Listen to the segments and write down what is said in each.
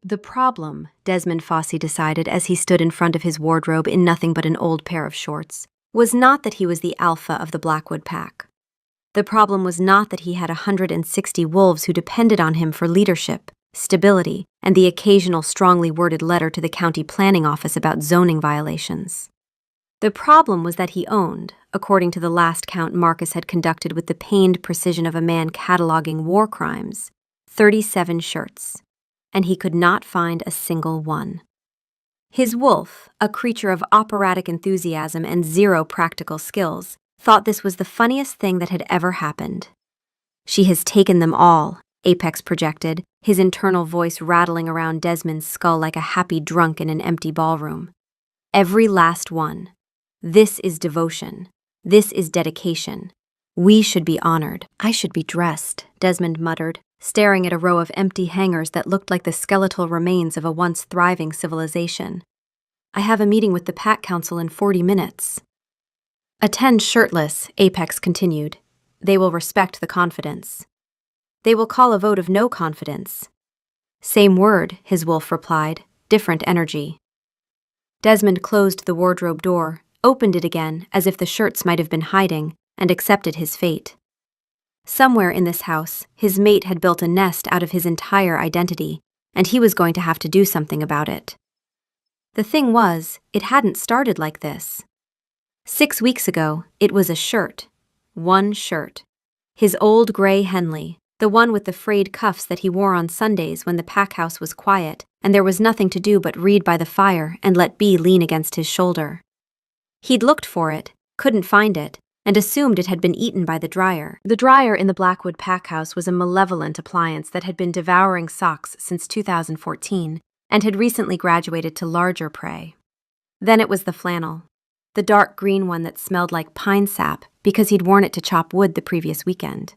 The problem, Desmond Fossey decided as he stood in front of his wardrobe in nothing but an old pair of shorts, was not that he was the alpha of the Blackwood pack. The problem was not that he had 160 wolves who depended on him for leadership, stability, and the occasional strongly worded letter to the county planning office about zoning violations. The problem was that he owned, according to the last count Marcus had conducted with the pained precision of a man cataloging war crimes, 37 shirts, and he could not find a single one. His wolf, a creature of operatic enthusiasm and zero practical skills, thought this was the funniest thing that had ever happened. "She has taken them all," Apex projected, his internal voice rattling around Desmond's skull like a happy drunk in an empty ballroom. "Every last one. This is devotion. This is dedication. We should be honored. I should be dressed," Desmond muttered, staring at a row of empty hangars that looked like the skeletal remains of a once thriving civilization. "I have a meeting with the Pack Council in 40 minutes. "Attend shirtless," Apex continued. "They will respect the confidence. They will call a vote of no confidence." "Same word," his wolf replied, different energy. Desmond closed the wardrobe door, opened it again as if the shirts might have been hiding, and accepted his fate. Somewhere in this house, his mate had built a nest out of his entire identity, and he was going to have to do something about it. The thing was, it hadn't started like this. 6 weeks ago, it was a shirt. One shirt. His old gray Henley, the one with the frayed cuffs that he wore on Sundays when the pack house was quiet and there was nothing to do but read by the fire and let Bee lean against his shoulder. He'd looked for it, couldn't find it, and assumed it had been eaten by the dryer. The dryer in the Blackwood pack house was a malevolent appliance that had been devouring socks since 2014 and had recently graduated to larger prey. Then it was the flannel, the dark green one that smelled like pine sap because he'd worn it to chop wood the previous weekend.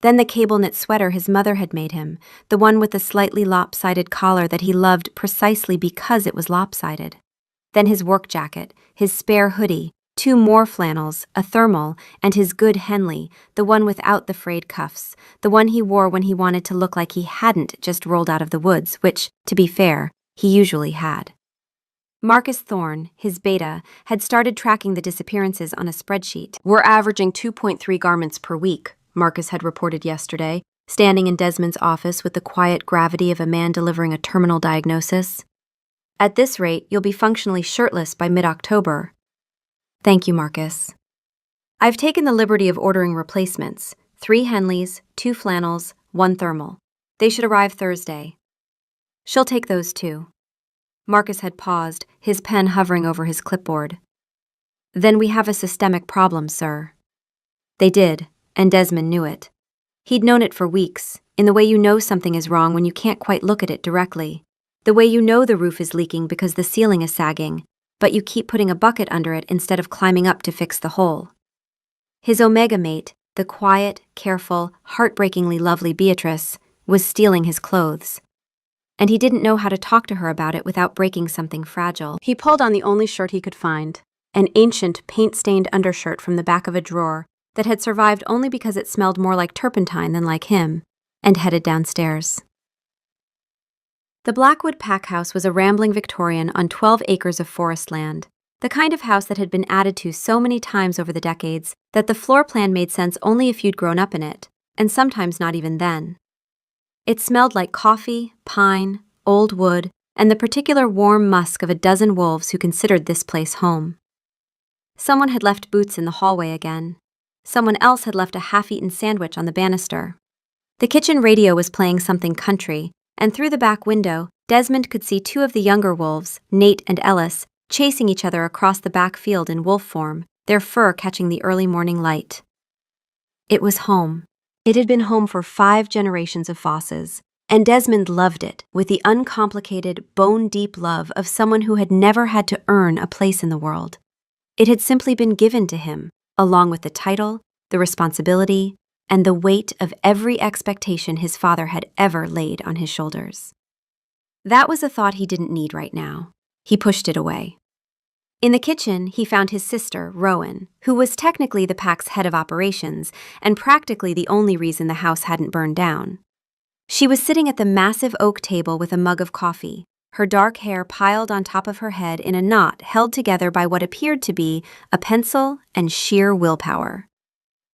Then the cable knit sweater his mother had made him, the one with the slightly lopsided collar that he loved precisely because it was lopsided. Then his work jacket, his spare hoodie, 2 more flannels, a thermal, and his good Henley, the one without the frayed cuffs, the one he wore when he wanted to look like he hadn't just rolled out of the woods, which, to be fair, he usually had. Marcus Thorne, his beta, had started tracking the disappearances on a spreadsheet. "We're averaging 2.3 garments per week," Marcus had reported yesterday, standing in Desmond's office with the quiet gravity of a man delivering a terminal diagnosis. "At this rate, you'll be functionally shirtless by mid-October." "Thank you, Marcus. I've taken the liberty of ordering replacements, 3 Henleys, 2 flannels, 1 thermal. They should arrive Thursday." "She'll take those too." Marcus had paused, his pen hovering over his clipboard. "Then we have a systemic problem, sir." They did, and Desmond knew it. He'd known it for weeks, in the way you know something is wrong when you can't quite look at it directly. The way you know the roof is leaking because the ceiling is sagging, but you keep putting a bucket under it instead of climbing up to fix the hole. His Omega mate, the quiet, careful, heartbreakingly lovely Beatrice, was stealing his clothes. And he didn't know how to talk to her about it without breaking something fragile. He pulled on the only shirt he could find, an ancient, paint-stained undershirt from the back of a drawer that had survived only because it smelled more like turpentine than like him, and headed downstairs. The Blackwood pack house was a rambling Victorian on 12 acres of forest land, the kind of house that had been added to so many times over the decades that the floor plan made sense only if you'd grown up in it, and sometimes not even then. It smelled like coffee, pine, old wood, and the particular warm musk of a dozen wolves who considered this place home. Someone had left boots in the hallway again. Someone else had left a half-eaten sandwich on the banister. The kitchen radio was playing something country, and through the back window, Desmond could see 2 of the younger wolves, Nate and Ellis, chasing each other across the back field in wolf form, their fur catching the early morning light. It was home. It had been home for 5 generations of Fosses, and Desmond loved it with the uncomplicated, bone-deep love of someone who had never had to earn a place in the world. It had simply been given to him, along with the title, the responsibility, and the weight of every expectation his father had ever laid on his shoulders. That was a thought he didn't need right now. He pushed it away. In the kitchen, he found his sister, Rowan, who was technically the pack's head of operations and practically the only reason the house hadn't burned down. She was sitting at the massive oak table with a mug of coffee, her dark hair piled on top of her head in a knot held together by what appeared to be a pencil and sheer willpower.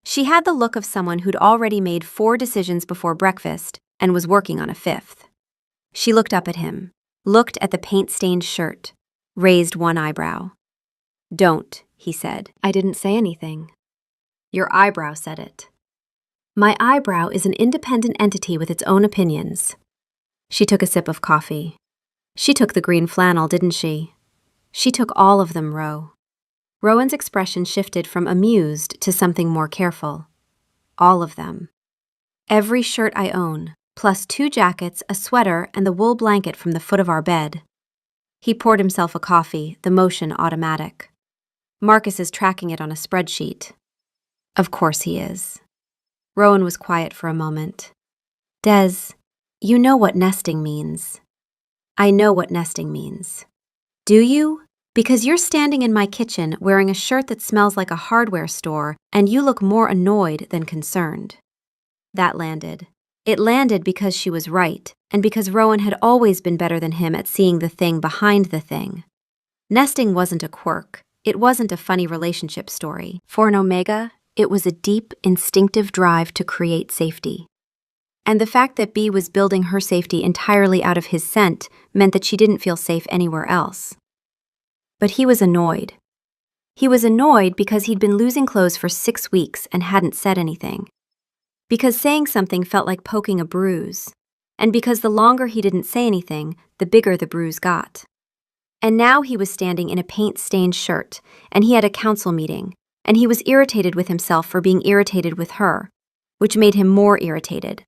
She had the look of someone who'd already made 4 decisions before breakfast and was working on a 5th. She looked up at him, looked at the paint-stained shirt, raised one eyebrow. "Don't," he said. "I didn't say anything." "Your eyebrow said it." "My eyebrow is an independent entity with its own opinions." She took a sip of coffee. "She took the green flannel, didn't she?" "She took all of them, Ro." Rowan's expression shifted from amused to something more careful. "All of them. Every shirt I own, plus 2 jackets, a sweater, and the wool blanket from the foot of our bed." He poured himself a coffee, the motion automatic. "Marcus is tracking it on a spreadsheet." "Of course he is." Rowan was quiet for a moment. "Des, you know what nesting means." "I know what nesting means." "Do you? Because you're standing in my kitchen wearing a shirt that smells like a hardware store, and you look more annoyed than concerned." That landed. It landed because she was right, and because Rowan had always been better than him at seeing the thing behind the thing. Nesting wasn't a quirk. It wasn't a funny relationship story. For an Omega, it was a deep, instinctive drive to create safety. And the fact that Bee was building her safety entirely out of his scent meant that she didn't feel safe anywhere else. But he was annoyed. He was annoyed because he'd been losing clothes for 6 weeks and hadn't said anything. Because saying something felt like poking a bruise. And because the longer he didn't say anything, the bigger the bruise got. And now he was standing in a paint-stained shirt, and he had a council meeting, and he was irritated with himself for being irritated with her, which made him more irritated,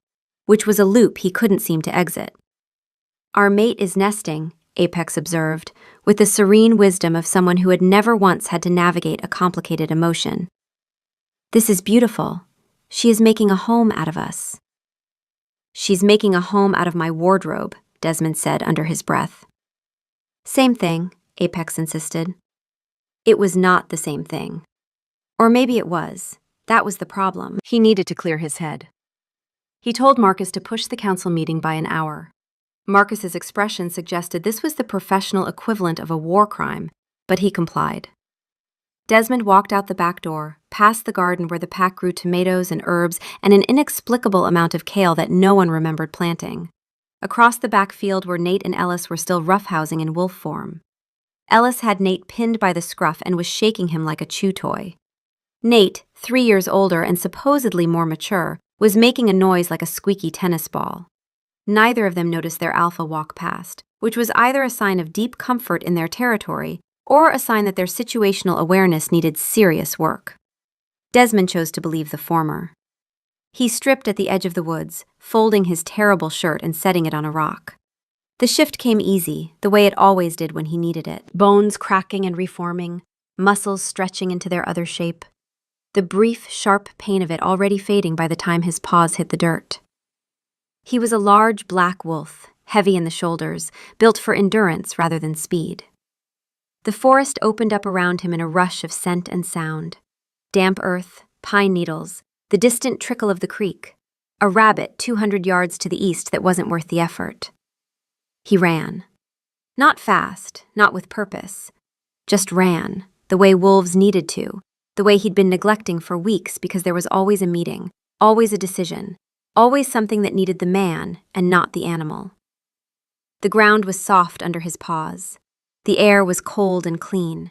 which was a loop he couldn't seem to exit. "Our mate is nesting," Apex observed, with the serene wisdom of someone who had never once had to navigate a complicated emotion. "This is beautiful. She is making a home out of us." "She's making a home out of my wardrobe," Desmond said under his breath. "Same thing," Apex insisted. It was not the same thing. Or maybe it was. That was the problem. He needed to clear his head. He told Marcus to push the council meeting by an hour. Marcus's expression suggested this was the professional equivalent of a war crime, but he complied. Desmond walked out the back door, past the garden where the pack grew tomatoes and herbs and an inexplicable amount of kale that no one remembered planting. Across the back field where Nate and Ellis were still roughhousing in wolf form. Ellis had Nate pinned by the scruff and was shaking him like a chew toy. Nate, 3 years older and supposedly more mature, was making a noise like a squeaky tennis ball. Neither of them noticed their alpha walk past, which was either a sign of deep comfort in their territory or a sign that their situational awareness needed serious work. Desmond chose to believe the former. He stripped at the edge of the woods, folding his terrible shirt and setting it on a rock. The shift came easy, the way it always did when he needed it. Bones cracking and reforming, muscles stretching into their other shape. The brief, sharp pain of it already fading by the time his paws hit the dirt. He was a large black wolf, heavy in the shoulders, built for endurance rather than speed. The forest opened up around him in a rush of scent and sound. Damp earth, pine needles, the distant trickle of the creek, a rabbit 200 yards to the east that wasn't worth the effort. He ran. Not fast, not with purpose. Just ran, the way wolves needed to, the way he'd been neglecting for weeks because there was always a meeting, always a decision, always something that needed the man and not the animal. The ground was soft under his paws. The air was cold and clean.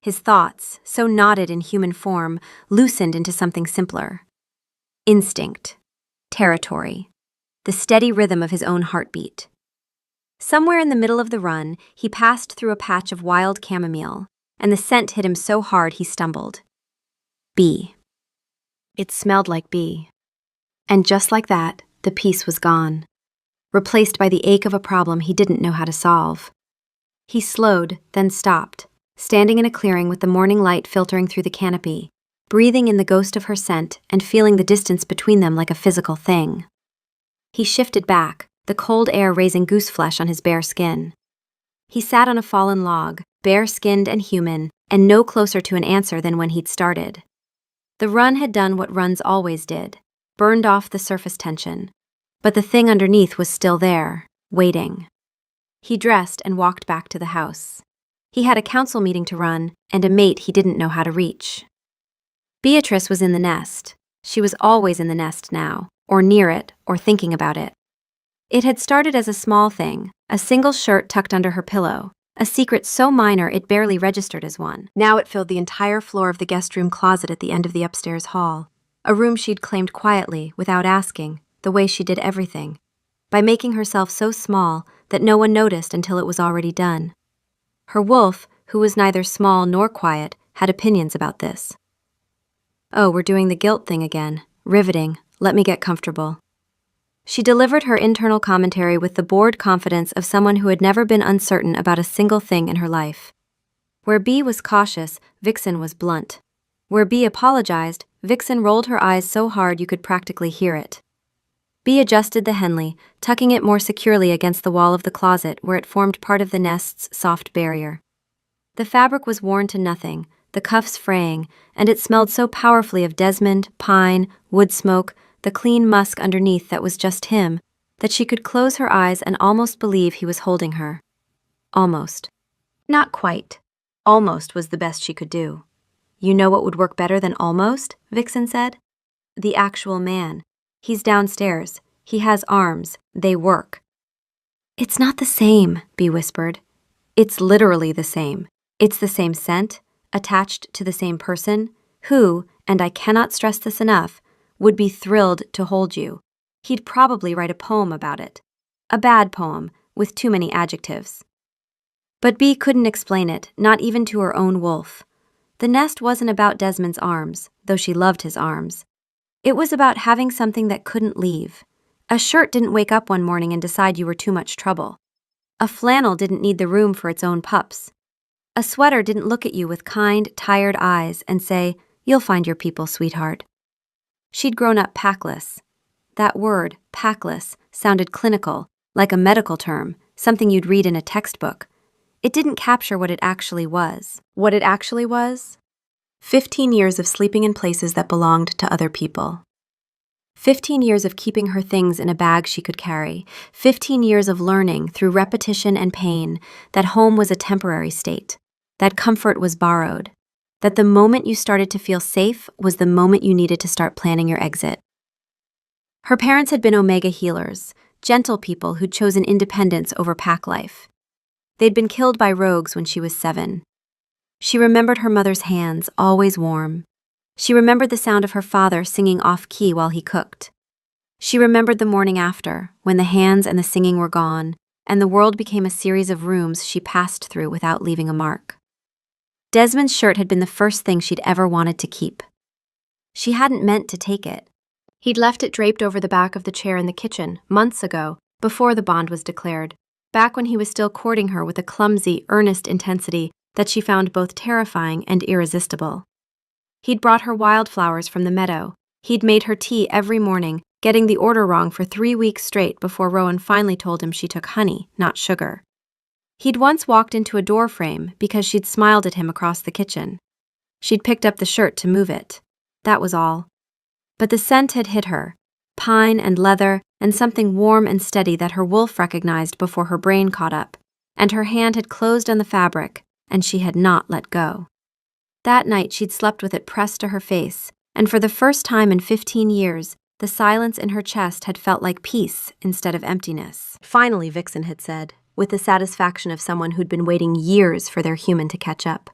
His thoughts, so knotted in human form, loosened into something simpler. Instinct. Territory. The steady rhythm of his own heartbeat. Somewhere in the middle of the run, he passed through a patch of wild chamomile, and the scent hit him so hard he stumbled. Bee. It smelled like bee. And just like that, the peace was gone, replaced by the ache of a problem he didn't know how to solve. He slowed, then stopped, standing in a clearing with the morning light filtering through the canopy, breathing in the ghost of her scent and feeling the distance between them like a physical thing. He shifted back, the cold air raising goose flesh on his bare skin. He sat on a fallen log, bare-skinned and human, and no closer to an answer than when he'd started. The run had done what runs always did, burned off the surface tension, but the thing underneath was still there, waiting. He dressed and walked back to the house. He had a council meeting to run and a mate he didn't know how to reach. Beatrice was in the nest. She was always in the nest now, or near it, or thinking about it. It had started as a small thing, a single shirt tucked under her pillow, a secret so minor it barely registered as one. Now it filled the entire floor of the guest room closet at the end of the upstairs hall, a room she'd claimed quietly, without asking, the way she did everything, by making herself so small that no one noticed until it was already done. Her wolf, who was neither small nor quiet, had opinions about this. "Oh, we're doing the guilt thing again. Riveting. Let me get comfortable." She delivered her internal commentary with the bored confidence of someone who had never been uncertain about a single thing in her life. Where Bee was cautious, Vixen was blunt. Where Bee apologized, Vixen rolled her eyes so hard you could practically hear it. Bee adjusted the Henley, tucking it more securely against the wall of the closet where it formed part of the nest's soft barrier. The fabric was worn to nothing, the cuffs fraying, and it smelled so powerfully of Desmond, pine, wood smoke, the clean musk underneath that was just him, that she could close her eyes and almost believe he was holding her. Almost. Not quite. Almost was the best she could do. "You know what would work better than almost?" Vixen said. "The actual man. He's downstairs. He has arms. They work." "It's not the same," Bee whispered. "It's literally the same. It's the same scent, attached to the same person, who, and I cannot stress this enough, would be thrilled to hold you. He'd probably write a poem about it. A bad poem, with too many adjectives." But Bee couldn't explain it, not even to her own wolf. The nest wasn't about Desmond's arms, though she loved his arms. It was about having something that couldn't leave. A shirt didn't wake up one morning and decide you were too much trouble. A flannel didn't need the room for its own pups. A sweater didn't look at you with kind, tired eyes and say, "You'll find your people, sweetheart." She'd grown up packless. That word, packless, sounded clinical, like a medical term, something you'd read in a textbook. It didn't capture what it actually was. What it actually was? 15 years of sleeping in places that belonged to other people. 15 years of keeping her things in a bag she could carry. 15 years of learning, through repetition and pain, that home was a temporary state, that comfort was borrowed, that the moment you started to feel safe was the moment you needed to start planning your exit. Her parents had been Omega healers, gentle people who'd chosen independence over pack life. They'd been killed by rogues when she was 7. She remembered her mother's hands, always warm. She remembered the sound of her father singing off-key while he cooked. She remembered the morning after, when the hands and the singing were gone, and the world became a series of rooms she passed through without leaving a mark. Desmond's shirt had been the first thing she'd ever wanted to keep. She hadn't meant to take it. He'd left it draped over the back of the chair in the kitchen, months ago, before the bond was declared, back when he was still courting her with a clumsy, earnest intensity that she found both terrifying and irresistible. He'd brought her wildflowers from the meadow. He'd made her tea every morning, getting the order wrong for 3 weeks straight before Rowan finally told him she took honey, not sugar. He'd once walked into a door frame because she'd smiled at him across the kitchen. She'd picked up the shirt to move it. That was all. But the scent had hit her, pine and leather and something warm and steady that her wolf recognized before her brain caught up, and her hand had closed on the fabric, and she had not let go. That night she'd slept with it pressed to her face, and for the first time in 15 years, the silence in her chest had felt like peace instead of emptiness. "Finally," Vixen had said, with the satisfaction of someone who'd been waiting years for their human to catch up.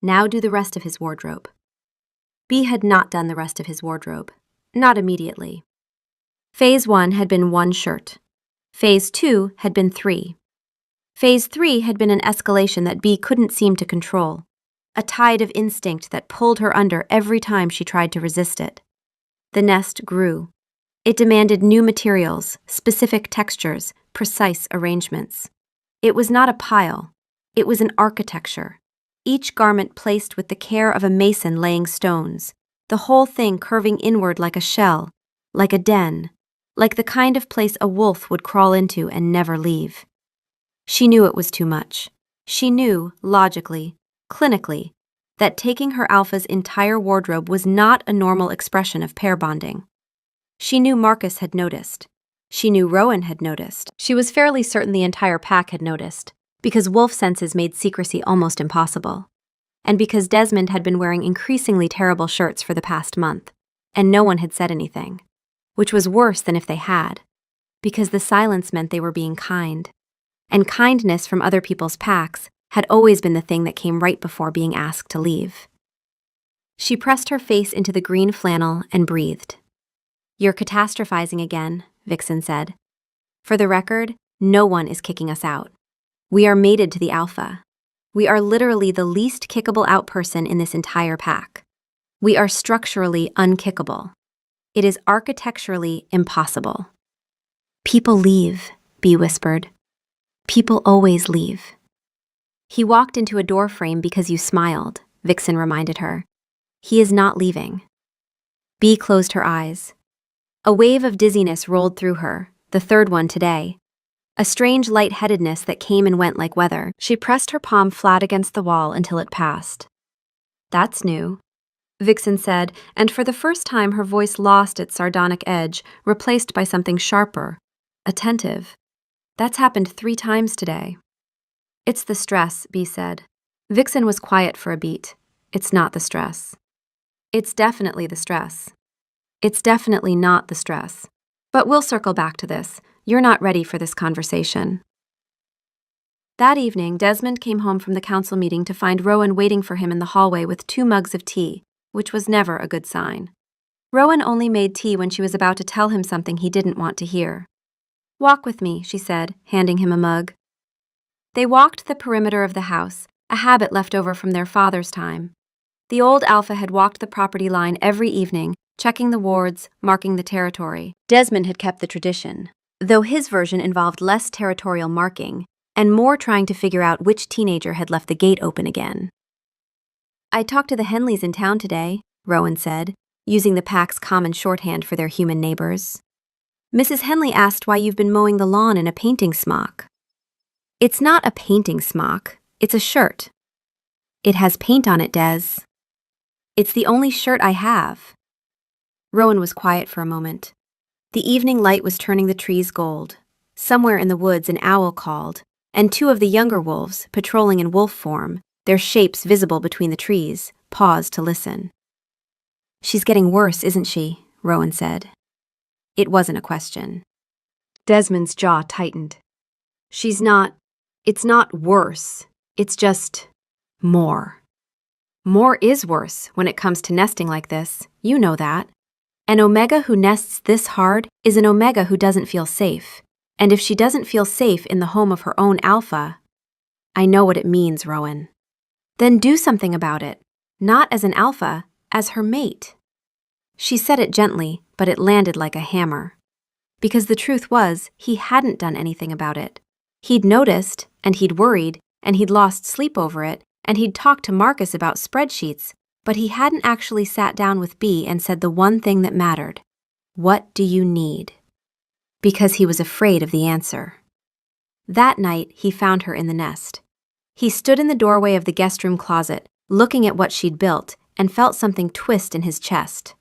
"Now do the rest of his wardrobe." Bee had not done the rest of his wardrobe. Not immediately. Phase 1 had been 1 shirt. Phase 2 had been 3. Phase 3 had been an escalation that Bee couldn't seem to control, a tide of instinct that pulled her under every time she tried to resist it. The nest grew. It demanded new materials, specific textures, precise arrangements. It was not a pile. It was an architecture. Each garment placed with the care of a mason laying stones, the whole thing curving inward like a shell, like a den, like the kind of place a wolf would crawl into and never leave. She knew it was too much. She knew, logically, clinically, that taking her alpha's entire wardrobe was not a normal expression of pair bonding. She knew Marcus had noticed. She knew Rowan had noticed. She was fairly certain the entire pack had noticed, because wolf senses made secrecy almost impossible. And because Desmond had been wearing increasingly terrible shirts for the past month, and no one had said anything, which was worse than if they had, because the silence meant they were being kind. And kindness from other people's packs had always been the thing that came right before being asked to leave. She pressed her face into the green flannel and breathed. "You're catastrophizing again," Vixen said. "For the record, no one is kicking us out. We are mated to the alpha. We are literally the least kickable out person in this entire pack. We are structurally unkickable. It is architecturally impossible." "People leave," Bee whispered. "People always leave." "He walked into a door frame because you smiled," Vixen reminded her. "He is not leaving." Bee closed her eyes. A wave of dizziness rolled through her, the third one today. A strange lightheadedness that came and went like weather. She pressed her palm flat against the wall until it passed. "That's new," Vixen said, and for the first time her voice lost its sardonic edge, replaced by something sharper, attentive. "That's happened 3 times today." "It's the stress," Bee said. Vixen was quiet for a beat. "It's not the stress." "It's definitely the stress." "It's definitely not the stress. But we'll circle back to this. You're not ready for this conversation." That evening, Desmond came home from the council meeting to find Rowan waiting for him in the hallway with 2 mugs of tea, which was never a good sign. Rowan only made tea when she was about to tell him something he didn't want to hear. "Walk with me," she said, handing him a mug. They walked the perimeter of the house, a habit left over from their father's time. The old alpha had walked the property line every evening, checking the wards, marking the territory. Desmond had kept the tradition, though his version involved less territorial marking and more trying to figure out which teenager had left the gate open again. "I talked to the Henleys in town today," Rowan said, using the pack's common shorthand for their human neighbors. "Mrs. Henley asked why you've been mowing the lawn in a painting smock." "It's not a painting smock, it's a shirt." "It has paint on it, Des." "It's the only shirt I have." Rowan was quiet for a moment. The evening light was turning the trees gold. Somewhere in the woods an owl called, and 2 of the younger wolves, patrolling in wolf form, their shapes visible between the trees, paused to listen. "She's getting worse, isn't she?" Rowan said. It wasn't a question. Desmond's jaw tightened. It's not worse. It's just more. More is worse when it comes to nesting like this. You know that. An omega who nests this hard is an omega who doesn't feel safe. And if she doesn't feel safe in the home of her own alpha, I know what it means, Rowan. Then do something about it. Not as an alpha, as her mate. She said it gently, but it landed like a hammer. Because the truth was, he hadn't done anything about it. He'd noticed, and he'd worried, and he'd lost sleep over it, and he'd talked to Marcus about spreadsheets, but he hadn't actually sat down with Bee and said the one thing that mattered. What do you need? Because he was afraid of the answer. That night, he found her in the nest. He stood in the doorway of the guest room closet, looking at what she'd built, and felt something twist in his chest.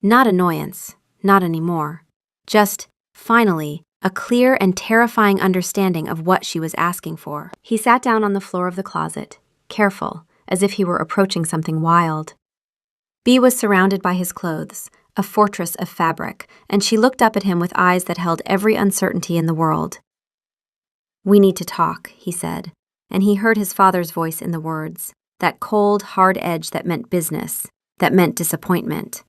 Not annoyance, not anymore. Just, finally, a clear and terrifying understanding of what she was asking for. He sat down on the floor of the closet, careful, as if he were approaching something wild. Bee was surrounded by his clothes, a fortress of fabric, and she looked up at him with eyes that held every uncertainty in the world. "We need to talk," he said, and he heard his father's voice in the words, that cold, hard edge that meant business, that meant disappointment,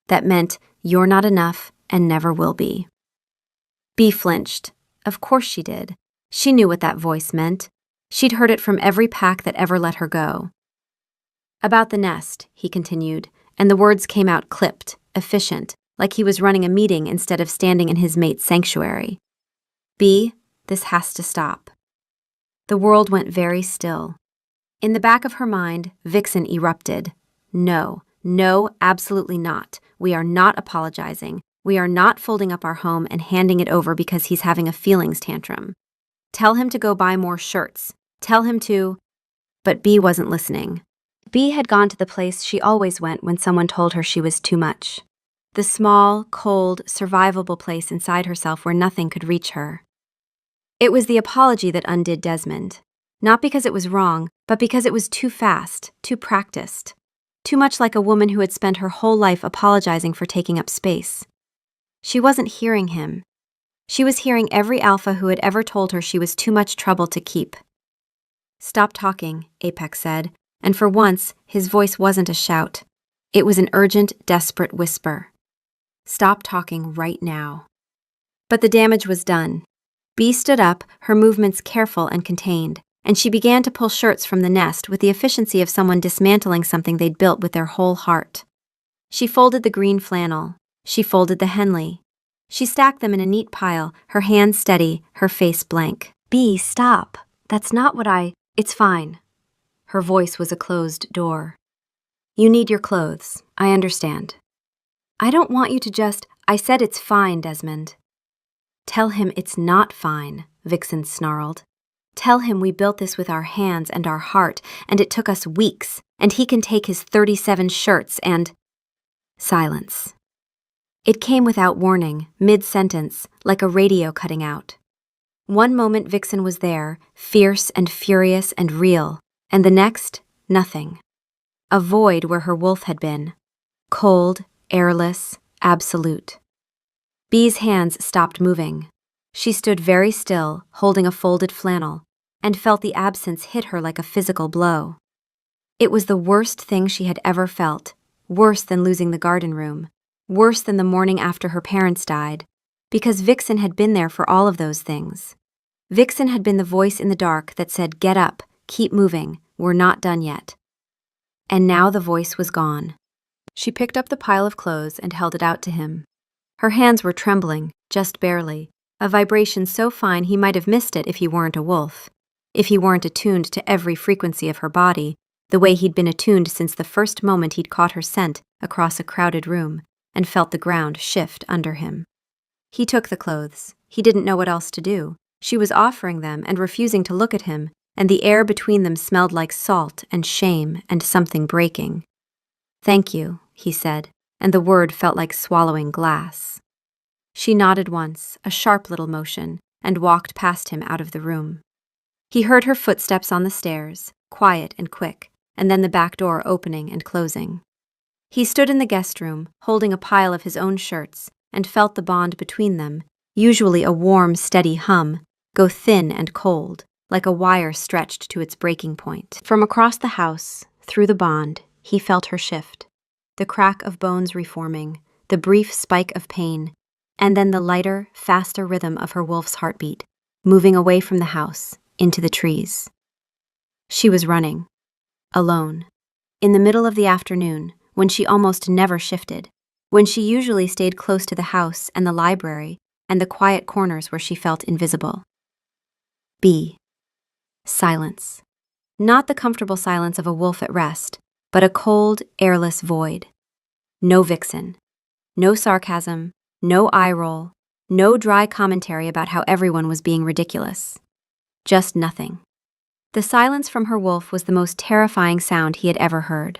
that meant you're not enough and never will be. Bee flinched. Of course she did. She knew what that voice meant. She'd heard it from every pack that ever let her go. "About the nest," he continued, and the words came out clipped, efficient, like he was running a meeting instead of standing in his mate's sanctuary. "Bee, this has to stop." The world went very still. In the back of her mind, Vixen erupted. No, absolutely not. We are not apologizing. We are not folding up our home and handing it over because he's having a feelings tantrum. Tell him to go buy more shirts. Tell him to... But Bee wasn't listening. Bee had gone to the place she always went when someone told her she was too much. the small, cold, survivable place inside herself where nothing could reach her. It was the apology that undid Desmond, not because it was wrong, but because it was too fast, too practiced, too much like a woman who had spent her whole life apologizing for taking up space. She wasn't hearing him. She was hearing every alpha who had ever told her she was too much trouble to keep. "Stop talking," Apex said, and for once, his voice wasn't a shout. It was an urgent, desperate whisper. "Stop talking right now." But the damage was done. Bee stood up, her movements careful and contained, and she began to pull shirts from the nest with the efficiency of someone dismantling something they'd built with their whole heart. She folded the green flannel. She folded the Henley. She stacked them in a neat pile, her hands steady, her face blank. "Bee, stop. That's not what It's fine." Her voice was a closed door. "You need your clothes. I understand." "I don't want you to just— I said it's fine, Desmond." "Tell him it's not fine," Vixen snarled. "Tell him we built this with our hands and our heart, and it took us weeks, and he can take his 37 shirts and—" Silence. It came without warning, mid-sentence, like a radio cutting out. One moment Vixen was there, fierce and furious and real, and the next, nothing. A void where her wolf had been. Cold, airless, absolute. Bee's hands stopped moving. She stood very still, holding a folded flannel, and felt the absence hit her like a physical blow. It was the worst thing she had ever felt, worse than losing the garden room, worse than the morning after her parents died, because Vixen had been there for all of those things. Vixen had been the voice in the dark that said, "Get up, keep moving, we're not done yet." And now the voice was gone. She picked up the pile of clothes and held it out to him. Her hands were trembling, just barely, a vibration so fine he might have missed it if he weren't a wolf, if he weren't attuned to every frequency of her body, the way he'd been attuned since the first moment he'd caught her scent across a crowded room and felt the ground shift under him. He took the clothes. He didn't know what else to do. She was offering them and refusing to look at him, and the air between them smelled like salt and shame and something breaking. "Thank you," he said, and the word felt like swallowing glass. She nodded once, a sharp little motion, and walked past him out of the room. He heard her footsteps on the stairs, quiet and quick, and then the back door opening and closing. He stood in the guest room, holding a pile of his own shirts, and felt the bond between them, usually a warm, steady hum, go thin and cold, like a wire stretched to its breaking point. From across the house, through the bond, he felt her shift, the crack of bones reforming, the brief spike of pain, and then the lighter, faster rhythm of her wolf's heartbeat, moving away from the house, into the trees. She was running, alone, in the middle of the afternoon, when she almost never shifted, when she usually stayed close to the house and the library and the quiet corners where she felt invisible. B. Silence. Not the comfortable silence of a wolf at rest, but a cold, airless void. No Vixen. No sarcasm, no eye roll, no dry commentary about how everyone was being ridiculous. Just nothing. The silence from her wolf was the most terrifying sound he had ever heard.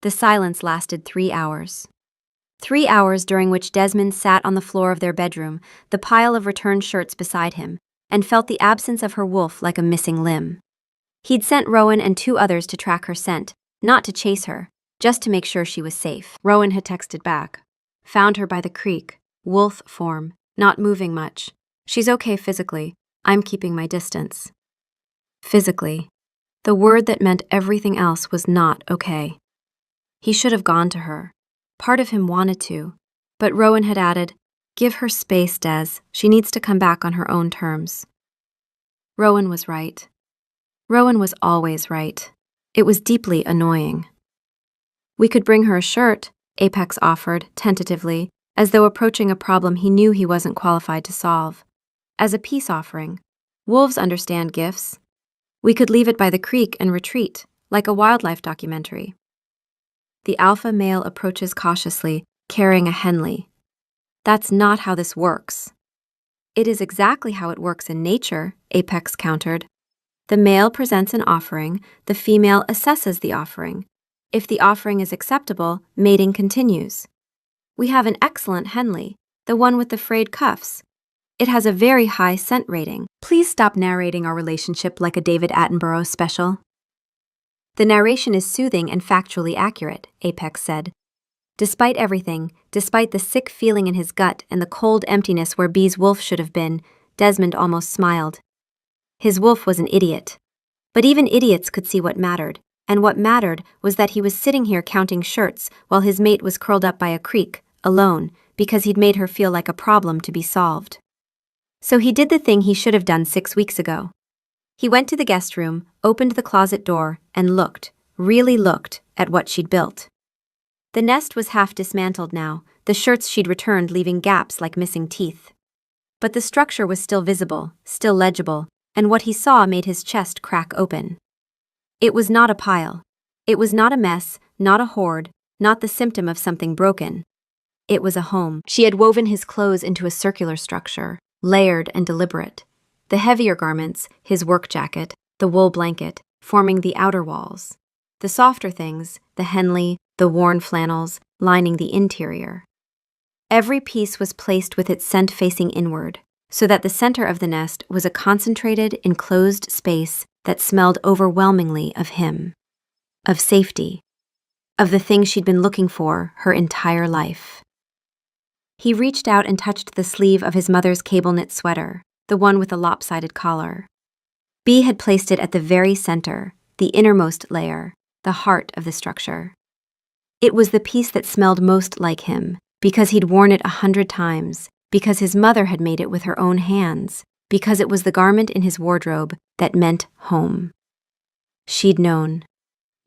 The silence lasted 3 hours. 3 hours during which Desmond sat on the floor of their bedroom, the pile of returned shirts beside him, and felt the absence of her wolf like a missing limb. He'd sent Rowan and 2 others to track her scent, not to chase her, just to make sure she was safe. Rowan had texted back. "Found her by the creek, wolf form, not moving much. She's okay physically. I'm keeping my distance." Physically. The word that meant everything else was not okay. He should have gone to her. Part of him wanted to, but Rowan had added, "Give her space, Des. She needs to come back on her own terms." Rowan was right. Rowan was always right. It was deeply annoying. "We could bring her a shirt," Apex offered, tentatively, as though approaching a problem he knew he wasn't qualified to solve. As a peace offering. Wolves understand gifts. We could leave it by the creek and retreat, like a wildlife documentary. The alpha male approaches cautiously, carrying a Henley. "That's not how this works." "It is exactly how it works in nature," Apex countered. The male presents an offering, the female assesses the offering. If the offering is acceptable, mating continues. We have an excellent Henley, the one with the frayed cuffs. It has a very high scent rating. Please stop narrating our relationship like a David Attenborough special. The narration is soothing and factually accurate, Apex said. Despite everything, despite the sick feeling in his gut and the cold emptiness where B's wolf should have been, Desmond almost smiled. His wolf was an idiot. But even idiots could see what mattered, and what mattered was that he was sitting here counting shirts while his mate was curled up by a creek, alone, because he'd made her feel like a problem to be solved. So he did the thing he should have done 6 weeks ago. He went to the guest room, opened the closet door, and looked, really looked, at what she'd built. The nest was half dismantled now, the shirts she'd returned leaving gaps like missing teeth. But the structure was still visible, still legible, and what he saw made his chest crack open. It was not a pile. It was not a mess, not a hoard, not the symptom of something broken. It was a home. She had woven his clothes into a circular structure, layered and deliberate. The heavier garments, his work jacket, the wool blanket, forming the outer walls. The softer things, the Henley, the worn flannels, lining the interior. Every piece was placed with its scent facing inward, so that the center of the nest was a concentrated, enclosed space that smelled overwhelmingly of him. Of safety. Of the thing she'd been looking for her entire life. He reached out and touched the sleeve of his mother's cable-knit sweater, the one with a lopsided collar. B had placed it at the very center, the innermost layer, the heart of the structure. It was the piece that smelled most like him, because he'd worn it 100 times, because his mother had made it with her own hands, because it was the garment in his wardrobe that meant home. She'd known.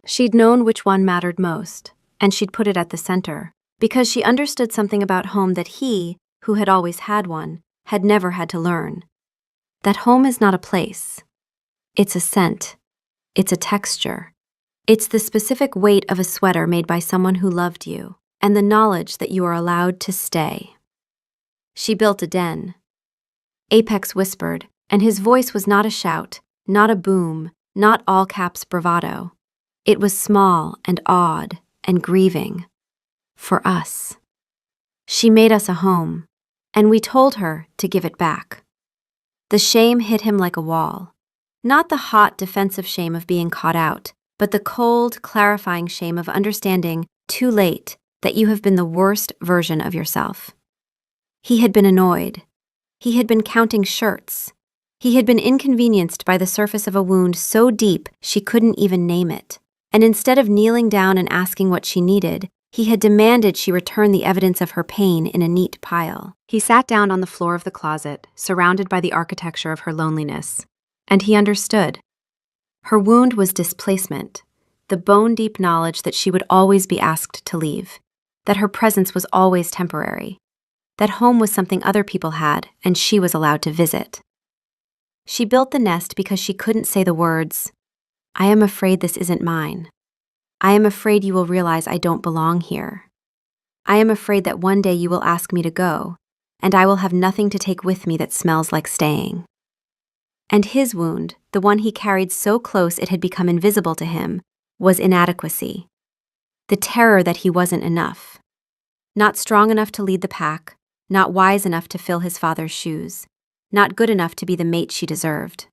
She'd known which one mattered most, and she'd put it at the center, because she understood something about home that he, who had always had one, had never had to learn. That home is not a place. It's a scent. It's a texture. It's the specific weight of a sweater made by someone who loved you, and the knowledge that you are allowed to stay. She built a den. Apex whispered, and his voice was not a shout, not a boom, not all-caps bravado. It was small and odd and grieving. For us. She made us a home, and we told her to give it back. The shame hit him like a wall. Not the hot, defensive shame of being caught out, but the cold, clarifying shame of understanding, too late, that you have been the worst version of yourself. He had been annoyed. He had been counting shirts. He had been inconvenienced by the surface of a wound so deep she couldn't even name it. And instead of kneeling down and asking what she needed, he had demanded she return the evidence of her pain in a neat pile. He sat down on the floor of the closet, surrounded by the architecture of her loneliness. And he understood. Her wound was displacement, the bone-deep knowledge that she would always be asked to leave, that her presence was always temporary, that home was something other people had and she was allowed to visit. She built the nest because she couldn't say the words, "I am afraid this isn't mine. I am afraid you will realize I don't belong here. I am afraid that one day you will ask me to go, and I will have nothing to take with me that smells like staying." And his wound, the one he carried so close it had become invisible to him, was inadequacy. The terror that he wasn't enough. Not strong enough to lead the pack, not wise enough to fill his father's shoes, not good enough to be the mate she deserved.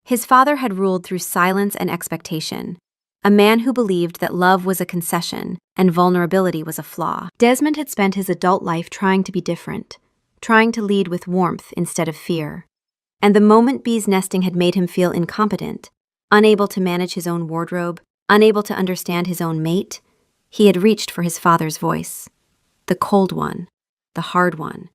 His father had ruled through silence and expectation, a man who believed that love was a concession and vulnerability was a flaw. Desmond had spent his adult life trying to be different, trying to lead with warmth instead of fear. And the moment B's nesting had made him feel incompetent, unable to manage his own wardrobe, unable to understand his own mate, he had reached for his father's voice. The cold one, the hard one,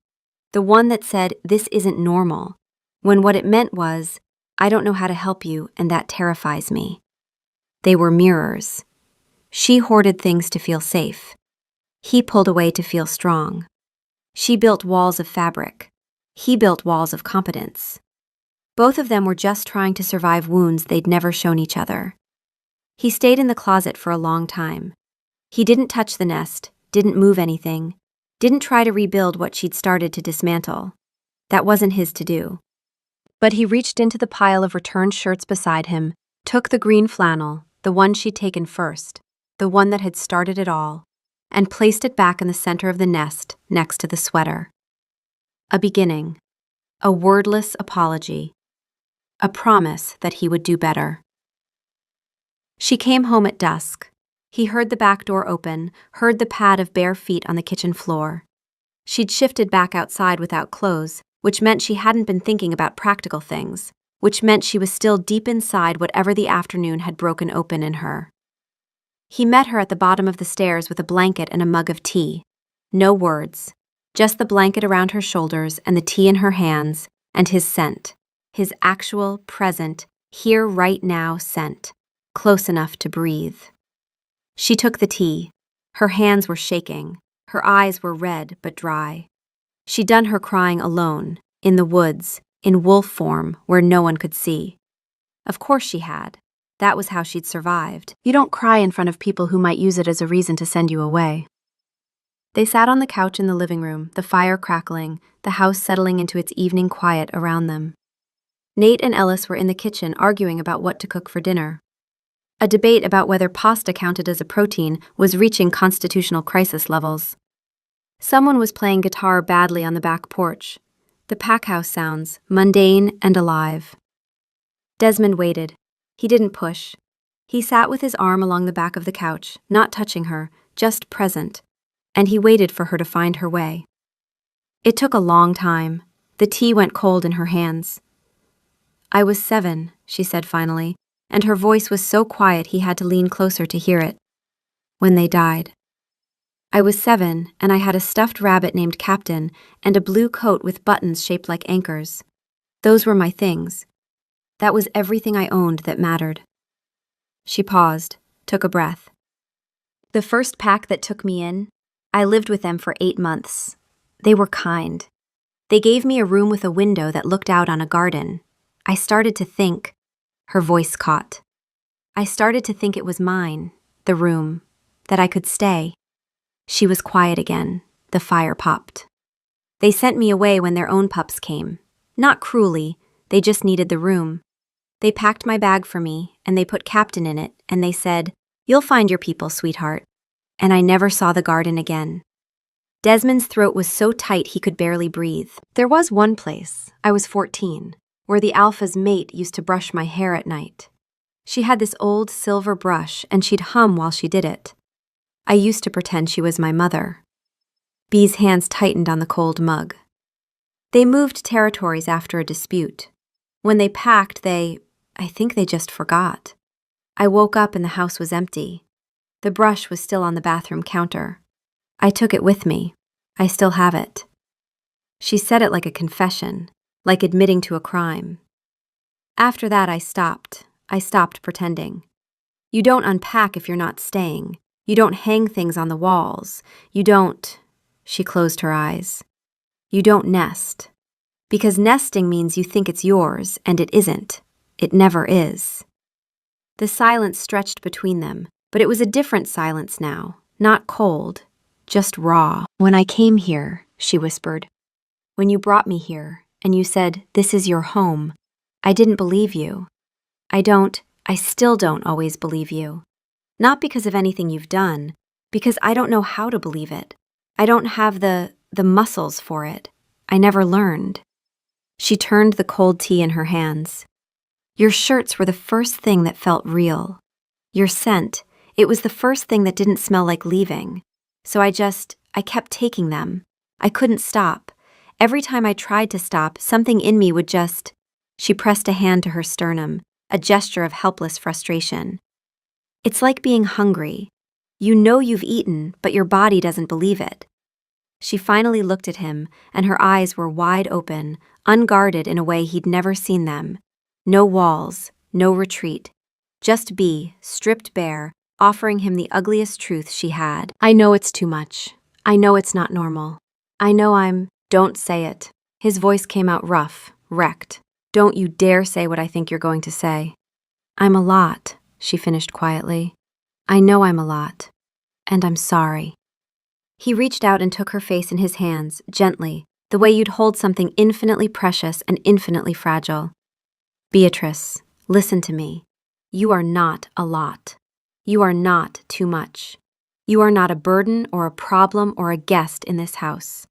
the one that said, "This isn't normal," when what it meant was, "I don't know how to help you, and that terrifies me." They were mirrors. She hoarded things to feel safe. He pulled away to feel strong. She built walls of fabric. He built walls of competence. Both of them were just trying to survive wounds they'd never shown each other. He stayed in the closet for a long time. He didn't touch the nest, didn't move anything, didn't try to rebuild what she'd started to dismantle. That wasn't his to do. But he reached into the pile of returned shirts beside him, took the green flannel, the one she'd taken first, the one that had started it all, and placed it back in the center of the nest next to the sweater. A beginning, a wordless apology, a promise that he would do better. She came home at dusk. He heard the back door open, heard the pad of bare feet on the kitchen floor. She'd shifted back outside without clothes, which meant she hadn't been thinking about practical things, which meant she was still deep inside whatever the afternoon had broken open in her. He met her at the bottom of the stairs with a blanket and a mug of tea. No words, just the blanket around her shoulders and the tea in her hands, and his scent, his actual, present, here right now scent, close enough to breathe. She took the tea. Her hands were shaking. Her eyes were red but dry. She'd done her crying alone, in the woods, in wolf form, where no one could see. Of course she had. That was how she'd survived. You don't cry in front of people who might use it as a reason to send you away. They sat on the couch in the living room, the fire crackling, the house settling into its evening quiet around them. Nate and Ellis were in the kitchen arguing about what to cook for dinner. A debate about whether pasta counted as a protein was reaching constitutional crisis levels. Someone was playing guitar badly on the back porch. The packhouse sounds, mundane and alive. Desmond waited. He didn't push. He sat with his arm along the back of the couch, not touching her, just present, and he waited for her to find her way. It took a long time. The tea went cold in her hands. "I was 7, she said finally, and her voice was so quiet he had to lean closer to hear it. "When they died. I was 7, and I had a stuffed rabbit named Captain and a blue coat with buttons shaped like anchors. Those were my things. That was everything I owned that mattered." She paused, took a breath. "The first pack that took me in, I lived with them for 8 months. They were kind. They gave me a room with a window that looked out on a garden. I started to think," her voice caught. "I started to think it was mine, the room, that I could stay." She was quiet again. The fire popped. "They sent me away when their own pups came. Not cruelly, they just needed the room. They packed my bag for me, and they put Captain in it, and they said, 'You'll find your people, sweetheart.' And I never saw the garden again." Desmond's throat was so tight he could barely breathe. "There was one place, I was 14, where the alpha's mate used to brush my hair at night. She had this old silver brush, and she'd hum while she did it. I used to pretend she was my mother." Bee's hands tightened on the cold mug. "They moved territories after a dispute. When they packed, I think they just forgot. I woke up and the house was empty. The brush was still on the bathroom counter. I took it with me. I still have it." She said it like a confession, like admitting to a crime. "After that, I stopped pretending. You don't unpack if you're not staying. You don't hang things on the walls. You don't," she closed her eyes. "You don't nest. Because nesting means you think it's yours, and it isn't. It never is." The silence stretched between them, but it was a different silence now, not cold, just raw. "When I came here," she whispered, "when you brought me here, and you said, 'This is your home,' I didn't believe you. I still don't always believe you. Not because of anything you've done, because I don't know how to believe it. I don't have the muscles for it. I never learned." She turned the cold tea in her hands. "Your shirts were the first thing that felt real. Your scent, it was the first thing that didn't smell like leaving. So I kept taking them. I couldn't stop. Every time I tried to stop, something in me would just..." She pressed a hand to her sternum, a gesture of helpless frustration. "It's like being hungry. You know you've eaten, but your body doesn't believe it." She finally looked at him, and her eyes were wide open, unguarded in a way he'd never seen them. No walls, no retreat. Just Bee, stripped bare, offering him the ugliest truth she had. "I know it's too much. I know it's not normal. I know Don't say it." His voice came out rough, wrecked. "Don't you dare say what I think you're going to say." "I'm a lot," she finished quietly. "I know I'm a lot. And I'm sorry." He reached out and took her face in his hands, gently, the way you'd hold something infinitely precious and infinitely fragile. "Beatrice, listen to me. You are not a lot. You are not too much. You are not a burden or a problem or a guest in this house.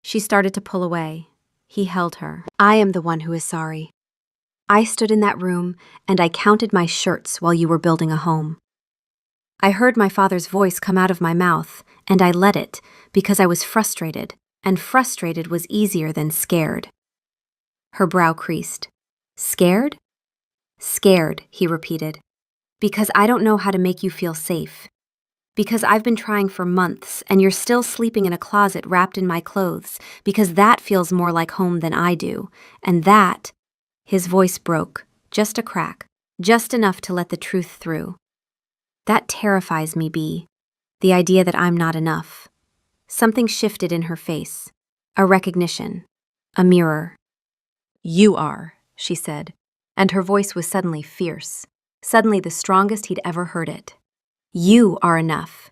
She started to pull away. He held her. I am the one who is sorry. I stood in that room and I counted my shirts while you were building a home. I heard my father's voice come out of my mouth, and I let it because I was frustrated, and frustrated was easier than scared. Her brow creased. Scared? Scared, he repeated. Because I don't know how to make you feel safe. Because I've been trying for months and you're still sleeping in a closet wrapped in my clothes, because that feels more like home than I do. And that, his voice broke, just a crack, just enough to let the truth through. That terrifies me, B. The idea that I'm not enough. Something shifted in her face. A recognition. A mirror. You are, she said, and her voice was suddenly fierce, suddenly the strongest he'd ever heard it. You are enough.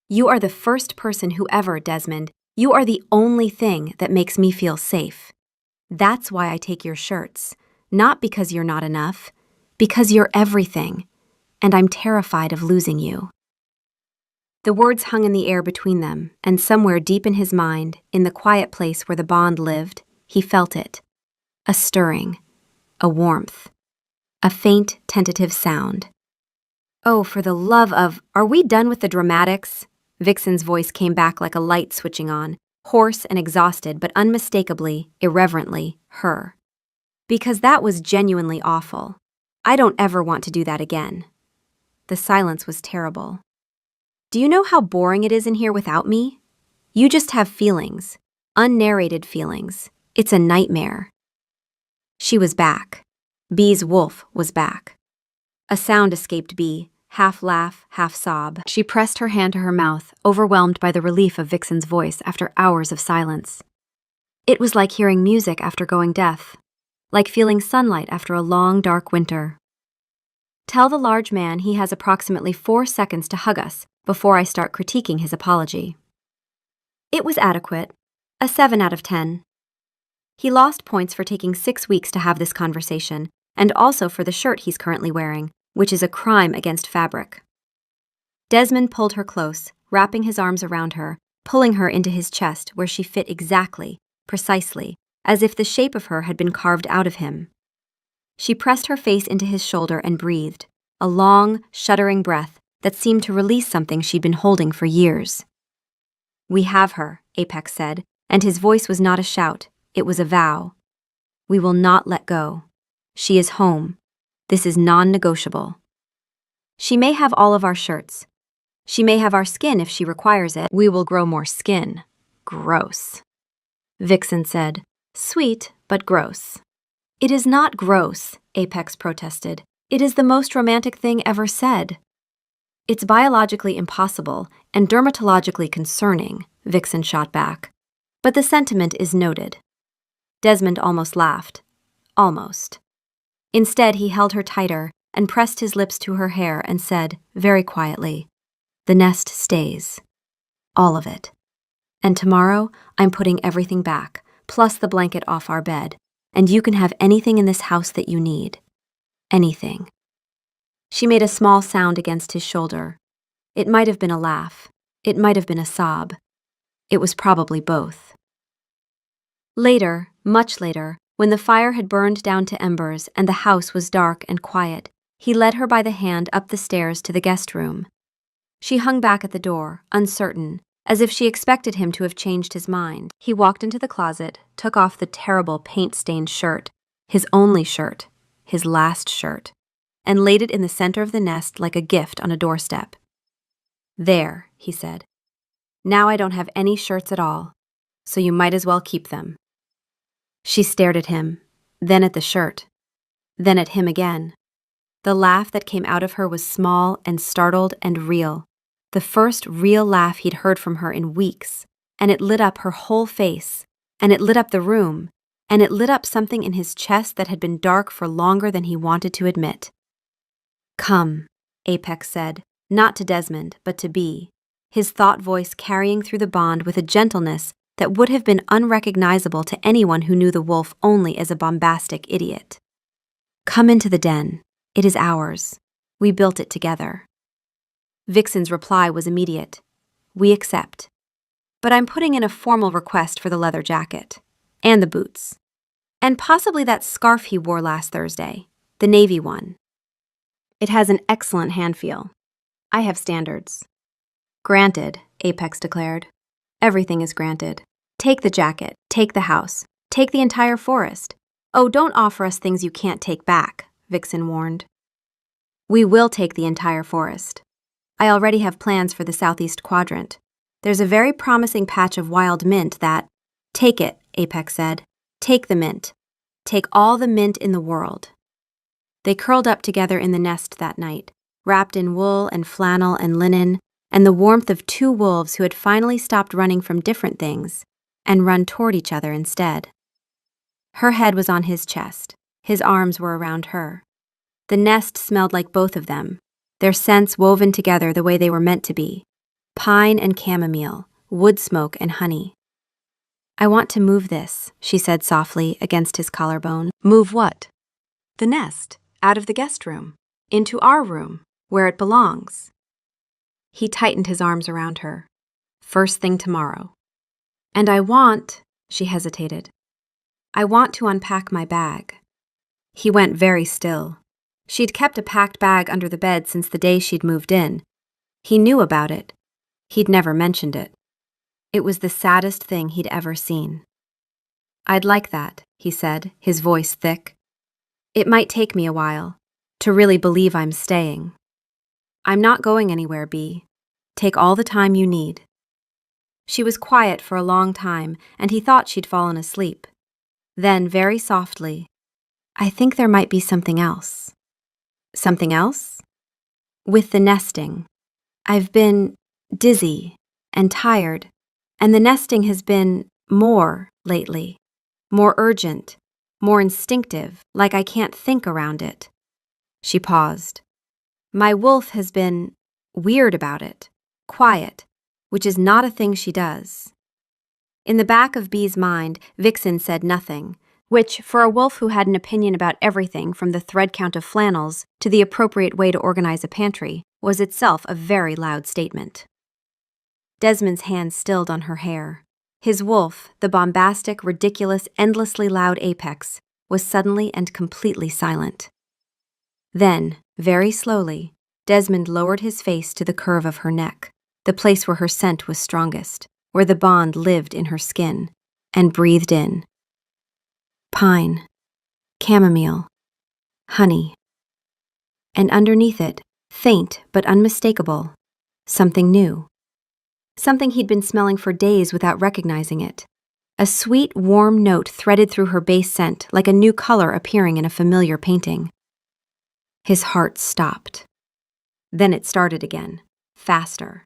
You are the first person who ever, Desmond. You are the only thing that makes me feel safe. That's why I take your shirts. Not because you're not enough, because you're everything, and I'm terrified of losing you. The words hung in the air between them, and somewhere deep in his mind, in the quiet place where the bond lived, he felt it. A stirring, a warmth, a faint, tentative sound. Oh, for the love of, are we done with the dramatics? Vixen's voice came back like a light switching on, hoarse and exhausted, but unmistakably, irreverently, her. Because that was genuinely awful. I don't ever want to do that again. The silence was terrible. Do you know how boring it is in here without me? You just have feelings, unnarrated feelings. It's a nightmare. She was back. B's wolf was back. A sound escaped B, half laugh, half sob. She pressed her hand to her mouth, overwhelmed by the relief of Vixen's voice after hours of silence. It was like hearing music after going deaf, like feeling sunlight after a long, dark winter. Tell the large man he has approximately 4 seconds to hug us before I start critiquing his apology. It was adequate, a 7 out of 10. He lost points for taking 6 weeks to have this conversation, and also for the shirt he's currently wearing, which is a crime against fabric. Desmond pulled her close, wrapping his arms around her, pulling her into his chest where she fit exactly, precisely, as if the shape of her had been carved out of him. She pressed her face into his shoulder and breathed, a long, shuddering breath that seemed to release something she'd been holding for years. We have her, Apex said, and his voice was not a shout, it was a vow. We will not let go. She is home. This is non-negotiable. She may have all of our shirts. She may have our skin if she requires it. We will grow more skin. Gross. Vixen said, sweet, but gross. It is not gross, Apex protested. It is the most romantic thing ever said. It's biologically impossible and dermatologically concerning, Vixen shot back. But the sentiment is noted. Desmond almost laughed. Almost. Instead, he held her tighter and pressed his lips to her hair and said, very quietly, the nest stays. All of it. And tomorrow, I'm putting everything back, plus the blanket off our bed, and you can have anything in this house that you need. Anything. She made a small sound against his shoulder. It might have been a laugh. It might have been a sob. It was probably both. Later, much later, when the fire had burned down to embers and the house was dark and quiet, he led her by the hand up the stairs to the guest room. She hung back at the door, uncertain, as if she expected him to have changed his mind. He walked into the closet, took off the terrible paint-stained shirt, his only shirt, his last shirt, and laid it in the center of the nest like a gift on a doorstep. There, he said. Now I don't have any shirts at all, so you might as well keep them. She stared at him, then at the shirt, then at him again. The laugh that came out of her was small and startled and real, the first real laugh he'd heard from her in weeks, and it lit up her whole face, and it lit up the room, and it lit up something in his chest that had been dark for longer than he wanted to admit. Come, Apex said, not to Desmond, but to B, his thought voice carrying through the bond with a gentleness that would have been unrecognizable to anyone who knew the wolf only as a bombastic idiot. Come into the den. It is ours. We built it together. Vixen's reply was immediate. We accept. But I'm putting in a formal request for the leather jacket. And the boots. And possibly that scarf he wore last Thursday. The navy one. It has an excellent hand feel. I have standards. Granted, Apex declared. Everything is granted. Take the jacket, take the house, take the entire forest. Oh, don't offer us things you can't take back, Vixen warned. We will take the entire forest. I already have plans for the southeast quadrant. There's a very promising patch of wild mint that— Take it, Apex said. Take the mint. Take all the mint in the world. They curled up together in the nest that night, wrapped in wool and flannel and linen, and the warmth of two wolves who had finally stopped running from different things and run toward each other instead. Her head was on his chest. His arms were around her. The nest smelled like both of them, their scents woven together the way they were meant to be. Pine and chamomile, wood smoke and honey. I want to move this, she said softly against his collarbone. Move what? The nest, out of the guest room, into our room, where it belongs. He tightened his arms around her. First thing tomorrow. And I want, she hesitated. I want to unpack my bag. He went very still. She'd kept a packed bag under the bed since the day she'd moved in. He knew about it. He'd never mentioned it. It was the saddest thing he'd ever seen. I'd like that, he said, his voice thick. It might take me a while, to really believe I'm staying. I'm not going anywhere, Bee. Take all the time you need. She was quiet for a long time, and he thought she'd fallen asleep. Then, very softly, I think there might be something else. Something else? With the nesting. I've been dizzy and tired, and the nesting has been more lately. More urgent, more instinctive, like I can't think around it. She paused. My wolf has been weird about it, quiet, which is not a thing she does. In the back of Bee's mind, Vixen said nothing, which, for a wolf who had an opinion about everything from the thread count of flannels to the appropriate way to organize a pantry, was itself a very loud statement. Desmond's hand stilled on her hair. His wolf, the bombastic, ridiculous, endlessly loud Apex, was suddenly and completely silent. Then, very slowly, Desmond lowered his face to the curve of her neck, the place where her scent was strongest, where the bond lived in her skin, and breathed in. Pine, chamomile, honey. And underneath it, faint but unmistakable, something new. Something he'd been smelling for days without recognizing it. A sweet, warm note threaded through her base scent like a new color appearing in a familiar painting. His heart stopped. Then it started again, faster.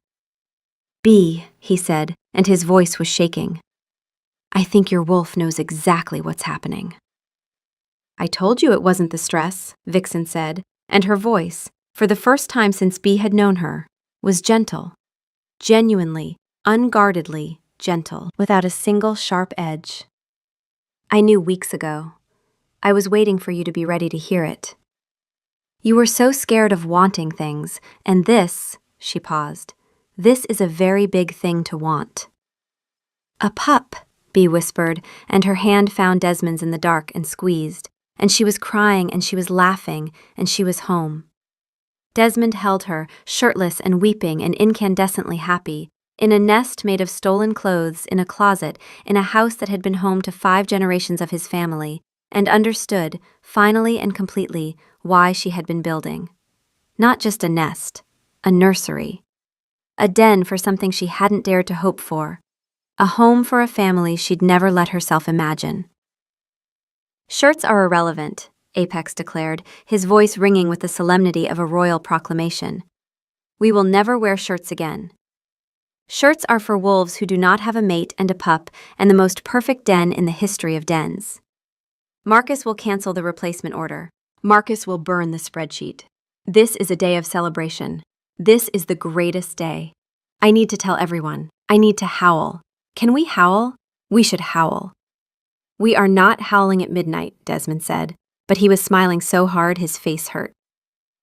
Bee, he said, and his voice was shaking. I think your wolf knows exactly what's happening. I told you it wasn't the stress, Vixen said, and her voice, for the first time since Bee had known her, was gentle. Genuinely, unguardedly gentle, without a single sharp edge. I knew weeks ago. I was waiting for you to be ready to hear it. You were so scared of wanting things, and this, she paused, this is a very big thing to want. A pup, Bee whispered, and her hand found Desmond's in the dark and squeezed, and she was crying and she was laughing, and she was home. Desmond held her, shirtless and weeping and incandescently happy, in a nest made of stolen clothes in a closet in a house that had been home to 5 generations of his family, and understood, finally and completely, why she had been building. Not just a nest, a nursery. A den for something she hadn't dared to hope for. A home for a family she'd never let herself imagine. Shirts are irrelevant, Apex declared, his voice ringing with the solemnity of a royal proclamation. We will never wear shirts again. Shirts are for wolves who do not have a mate and a pup and the most perfect den in the history of dens. Marcus will cancel the replacement order. Marcus will burn the spreadsheet. This is a day of celebration. This is the greatest day. I need to tell everyone. I need to howl. Can we howl? We should howl. We are not howling at midnight, Desmond said, but he was smiling so hard his face hurt.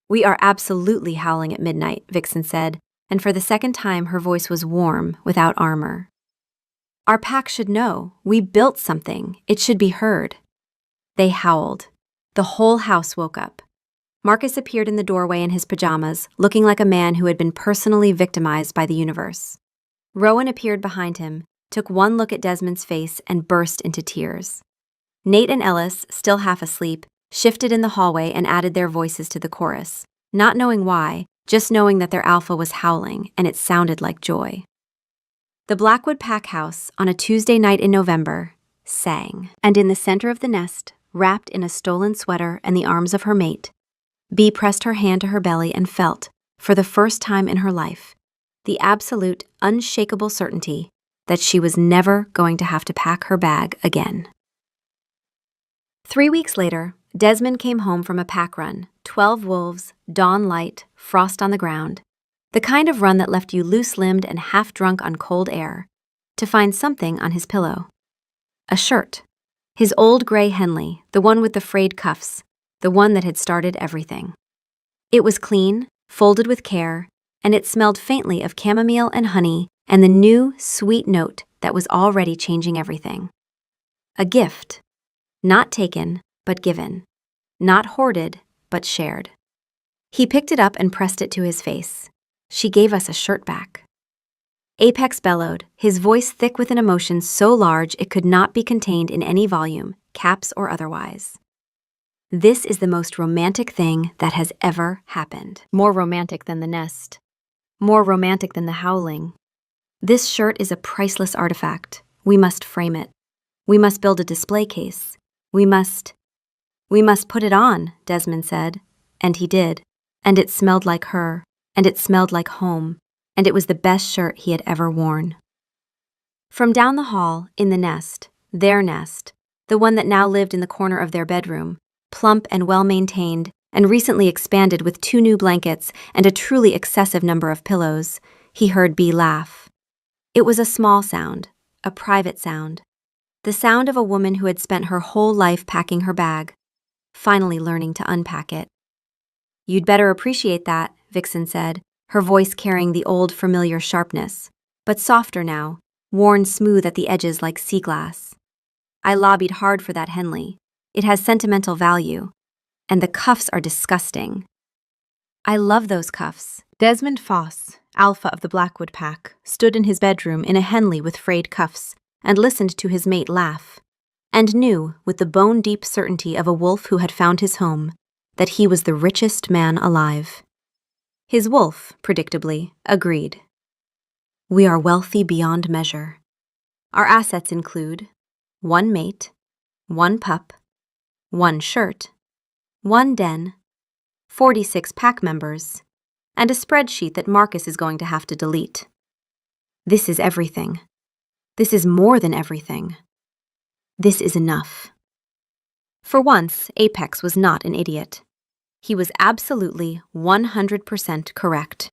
We are absolutely howling at midnight, Vixen said, and for the second time her voice was warm, without armor. Our pack should know. We built something. It should be heard. They howled. The whole house woke up. Marcus appeared in the doorway in his pajamas, looking like a man who had been personally victimized by the universe. Rowan appeared behind him, took one look at Desmond's face, and burst into tears. Nate and Ellis, still half asleep, shifted in the hallway and added their voices to the chorus, not knowing why, just knowing that their alpha was howling, and it sounded like joy. The Blackwood Pack House, on a Tuesday night in November, sang, and in the center of the nest, wrapped in a stolen sweater and the arms of her mate, Bee pressed her hand to her belly and felt, for the first time in her life, the absolute, unshakable certainty that she was never going to have to pack her bag again. 3 weeks later, Desmond came home from a pack run, 12 wolves, dawn light, frost on the ground, the kind of run that left you loose-limbed and half-drunk on cold air, to find something on his pillow. A shirt. His old gray Henley, the one with the frayed cuffs, the one that had started everything. It was clean, folded with care, and it smelled faintly of chamomile and honey and the new, sweet note that was already changing everything. A gift. Not taken, but given. Not hoarded, but shared. He picked it up and pressed it to his face. She gave us a shirt back. Apex bellowed, his voice thick with an emotion so large it could not be contained in any volume, caps or otherwise. This is the most romantic thing that has ever happened. More romantic than the nest. More romantic than the howling. This shirt is a priceless artifact. We must frame it. We must build a display case. We must put it on, Desmond said. And he did. And it smelled like her. And it smelled like home. And it was the best shirt he had ever worn. From down the hall, in the nest, their nest, the one that now lived in the corner of their bedroom, plump and well-maintained, and recently expanded with 2 new blankets and a truly excessive number of pillows, he heard Bee laugh. It was a small sound, a private sound, the sound of a woman who had spent her whole life packing her bag, finally learning to unpack it. You'd better appreciate that, Vixen said, her voice carrying the old familiar sharpness, but softer now, worn smooth at the edges like sea glass. I lobbied hard for that Henley. It has sentimental value, and the cuffs are disgusting. I love those cuffs. Desmond Foss, alpha of the Blackwood Pack, stood in his bedroom in a Henley with frayed cuffs and listened to his mate laugh, and knew, with the bone-deep certainty of a wolf who had found his home, that he was the richest man alive. His wolf, predictably, agreed. We are wealthy beyond measure. Our assets include 1 mate, 1 pup, 1 shirt, 1 den, 46 pack members, and a spreadsheet that Marcus is going to have to delete. This is everything. This is more than everything. This is enough. For once, Apex was not an idiot. He was absolutely 100% correct.